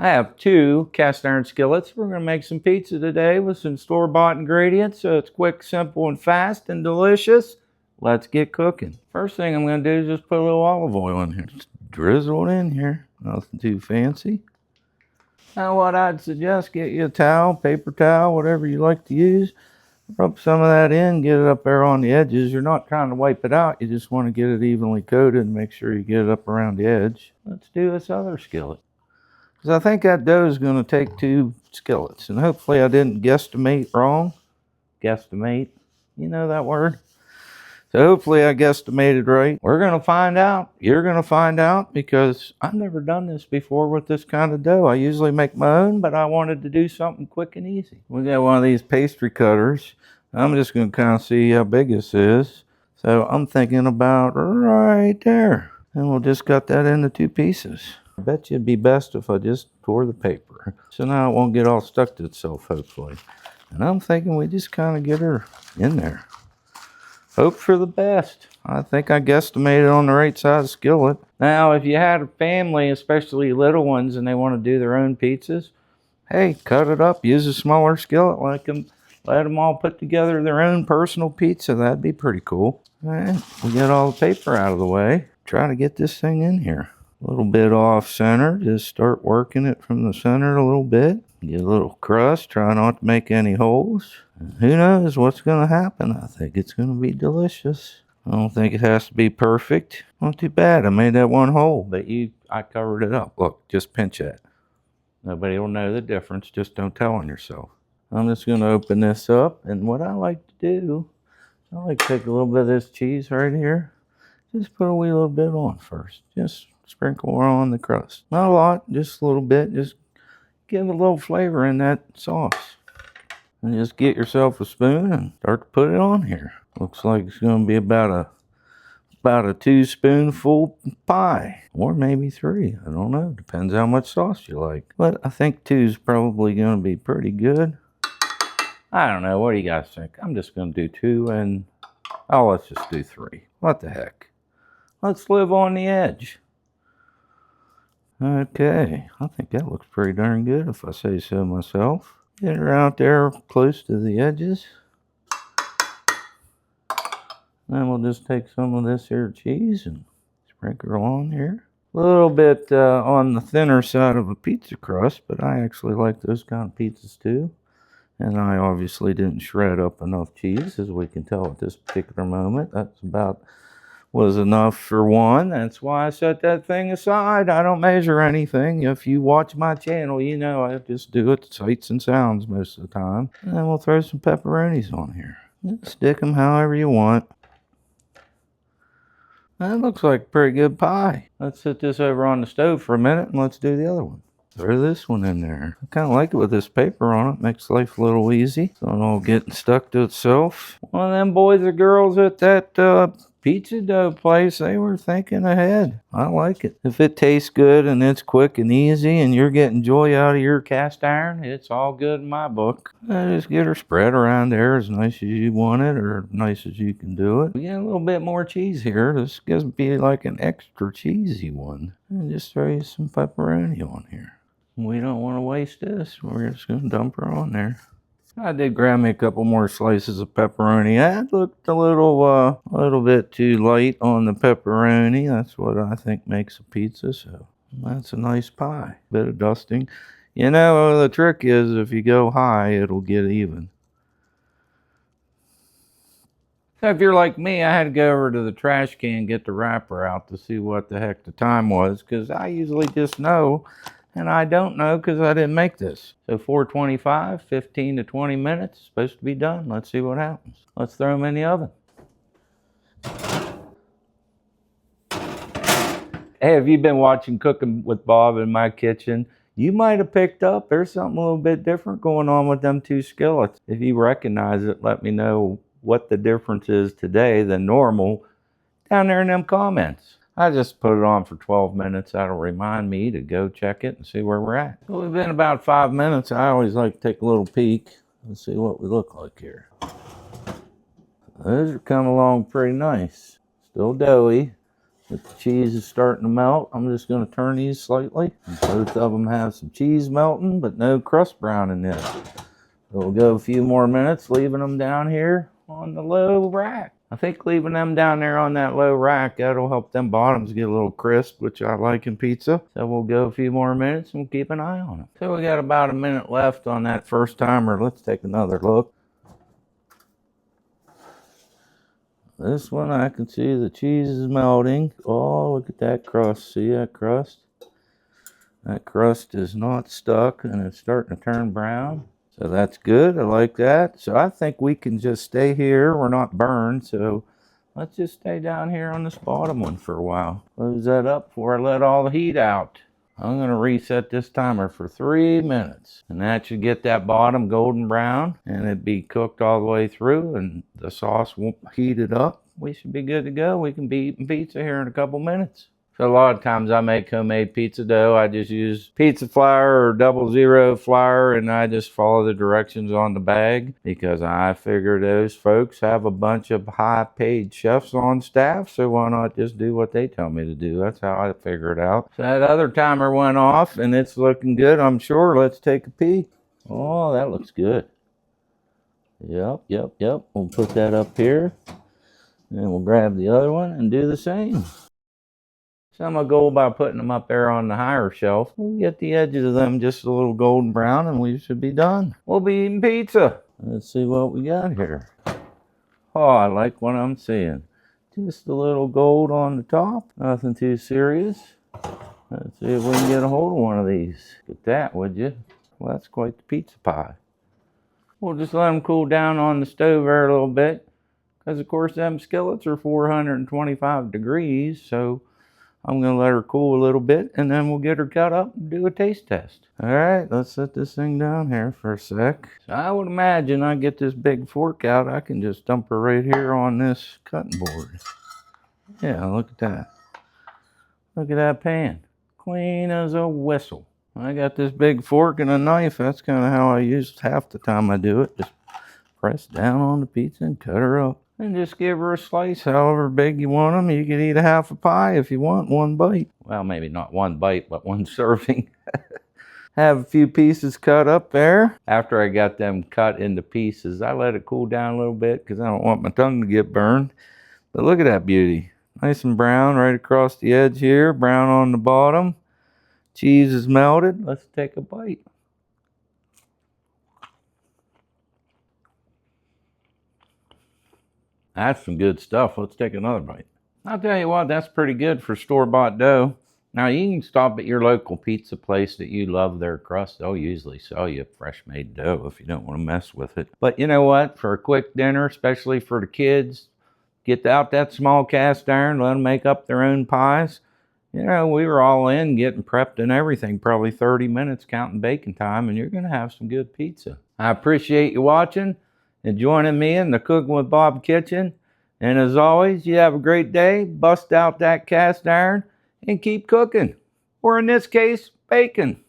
I have 2 cast iron skillets. We're going to make some pizza today with some store-bought ingredients, so it's quick, simple, and fast, and delicious. Let's get cooking. First thing I'm going to do is just put a little olive oil in here. Just drizzle it in here. Nothing too fancy. Now what I'd suggest, get you a towel, paper towel, whatever you like to use. Rub some of that in, get it up there on the edges. You're not trying to wipe it out. You just want to get it evenly coated and make sure you get it up around the edge. Let's do this other skillet. Because I think that dough is going to take 2 skillets. And hopefully I didn't guesstimate wrong. Guesstimate. You know that word? So hopefully I guesstimated right. We're going to find out. You're going to find out because I've never done this before with this kind of dough. I usually make my own, but I wanted to do something quick and easy. We got one of these pastry cutters. I'm just going to kind of see how big this is. So I'm thinking about right there. And we'll just cut that into 2 pieces. I bet you it'd be best if I just tore the paper. So now it won't get all stuck to itself, hopefully. And I'm thinking we just kind of get her in there. Hope for the best. I think I guesstimated on the right size skillet. Now, if you had a family, especially little ones, and they want to do their own pizzas, hey, cut it up. Use a smaller skillet. Let them all put together their own personal pizza. That'd be pretty cool. All right, we got all the paper out of the way. Try to get this thing in here. A little bit off center. Just start working it from the center a little bit. Get a little crust. Try not to make any holes. And who knows what's going to happen. I think it's going to be delicious. I don't think it has to be perfect. Not too bad. I made that one hole, but I covered it up. Look, just pinch that. Nobody will know the difference. Just don't tell on yourself. I'm just going to open this up. And what I like to do, I like to take a little bit of this cheese right here. Just put a wee little bit on first. Just sprinkle on the crust. Not a lot, just a little bit. Just give a little flavor in that sauce. And just get yourself a spoon and start to put it on here. Looks like it's going to be about a 2 spoonful pie. Or maybe 3. I don't know. Depends how much sauce you like. But I think 2 is probably going to be pretty good. I don't know. What do you guys think? I'm just going to do 2 and... oh, let's just do 3. What the heck? Let's live on the edge. Okay, I think that looks pretty darn good if I say so myself. Get her out there close to the edges. Then we'll just take some of this here cheese and sprinkle on here. A little bit on the thinner side of a pizza crust, but I actually like those kind of pizzas too. And I obviously didn't shred up enough cheese, as we can tell at this particular moment. That's about was enough for one. That's why I set that thing aside. I don't measure anything. If you watch my channel, you know I just do it sights and sounds most of the time. And then we'll throw some pepperonis on here. Just stick them however you want. That looks like a pretty good pie. Let's set this over on the stove for a minute and let's do the other one. Throw this one in there. I kind of like it with this paper on it. Makes life a little easy. So it all getting stuck to itself. One of them boys or girls at that pizza dough place, they were thinking ahead. I like it. If it tastes good and it's quick and easy and you're getting joy out of your cast iron, it's all good in my book. Just get her spread around there as nice as you want it or nice as you can do it. We get a little bit more cheese here. This gives me like an extra cheesy one. And just throw you some pepperoni on here. We don't want to waste this. We're just going to dump her on there. I did grab me a couple more slices of pepperoni. That looked a little bit too light on the pepperoni. That's what I think makes a pizza. So that's a nice pie. Bit of dusting. You know, the trick is if you go high, it'll get even. So if you're like me, I had to go over to the trash can, get the wrapper out to see what the heck the time was, because I usually just know. And I don't know because I didn't make this. So 425, 15 to 20 minutes, supposed to be done. Let's see what happens. Let's throw them in the oven. Hey, have you been watching Cooking with Bob in my kitchen? You might have picked up there's something a little bit different going on with them 2 skillets. If you recognize it, let me know what the difference is today than normal down there in them comments. I just put it on for 12 minutes. That'll remind me to go check it and see where we're at. So we've been about 5 minutes. I always like to take a little peek and see what we look like here. Those are coming along pretty nice. Still doughy. The cheese is starting to melt. I'm just going to turn these slightly. Both of them have some cheese melting, but no crust browning yet. So we'll go a few more minutes, leaving them down here on the low rack. I think leaving them down there on that low rack, that'll help them bottoms get a little crisp, which I like in pizza. So we'll go a few more minutes and keep an eye on them. So we got about a minute left on that first timer. Let's take another look. This one I can see the cheese is melting. Oh, look at that crust. See that crust? That crust is not stuck and it's starting to turn brown. So that's good. I like that. So I think we can just stay here. We're not burned. So let's just stay down here on this bottom one for a while. Close that up before I let all the heat out. I'm going to reset this timer for 3 minutes. And that should get that bottom golden brown. And it'd be cooked all the way through. And the sauce won't heat it up. We should be good to go. We can be eating pizza here in a couple minutes. So a lot of times I make homemade pizza dough. I just use pizza flour or 00 flour, and I just follow the directions on the bag because I figure those folks have a bunch of high-paid chefs on staff, so why not just do what they tell me to do? That's how I figure it out. So that other timer went off, and it's looking good, I'm sure. Let's take a peek. Oh, that looks good. Yep. We'll put that up here, and we'll grab the other one and do the same. So I'm going to go by putting them up there on the higher shelf. We'll get the edges of them just a little golden brown and we should be done. We'll be eating pizza. Let's see what we got here. Oh, I like what I'm seeing. Just a little gold on the top. Nothing too serious. Let's see if we can get a hold of one of these. Get that, would you? Well, that's quite the pizza pie. We'll just let them cool down on the stove there a little bit. Because, of course, them skillets are 425 degrees, so I'm going to let her cool a little bit, and then we'll get her cut up and do a taste test. All right, let's set this thing down here for a sec. So I would imagine I get this big fork out, I can just dump her right here on this cutting board. Yeah, look at that. Look at that pan. Clean as a whistle. I got this big fork and a knife. That's kind of how I use half the time I do it. Just press down on the pizza and cut her up. And just give her a slice, however big you want them. You can eat a half a pie if you want, one bite. Well, maybe not one bite, but one serving. Have a few pieces cut up there. After I got them cut into pieces, I let it cool down a little bit because I don't want my tongue to get burned. But look at that beauty. Nice and brown right across the edge here. Brown on the bottom. Cheese is melted. Let's take a bite. That's some good stuff. Let's take another bite. I'll tell you what, that's pretty good for store-bought dough. Now, you can stop at your local pizza place that you love their crust. They'll usually sell you fresh-made dough if you don't want to mess with it. But you know what? For a quick dinner, especially for the kids, get out that small cast iron, let them make up their own pies. You know, we were all in getting prepped and everything, probably 30 minutes counting baking time, and you're going to have some good pizza. I appreciate you watching and joining me in the Cooking with Bob kitchen. And as always, you have a great day. Bust out that cast iron and keep cooking. Or in this case, baking.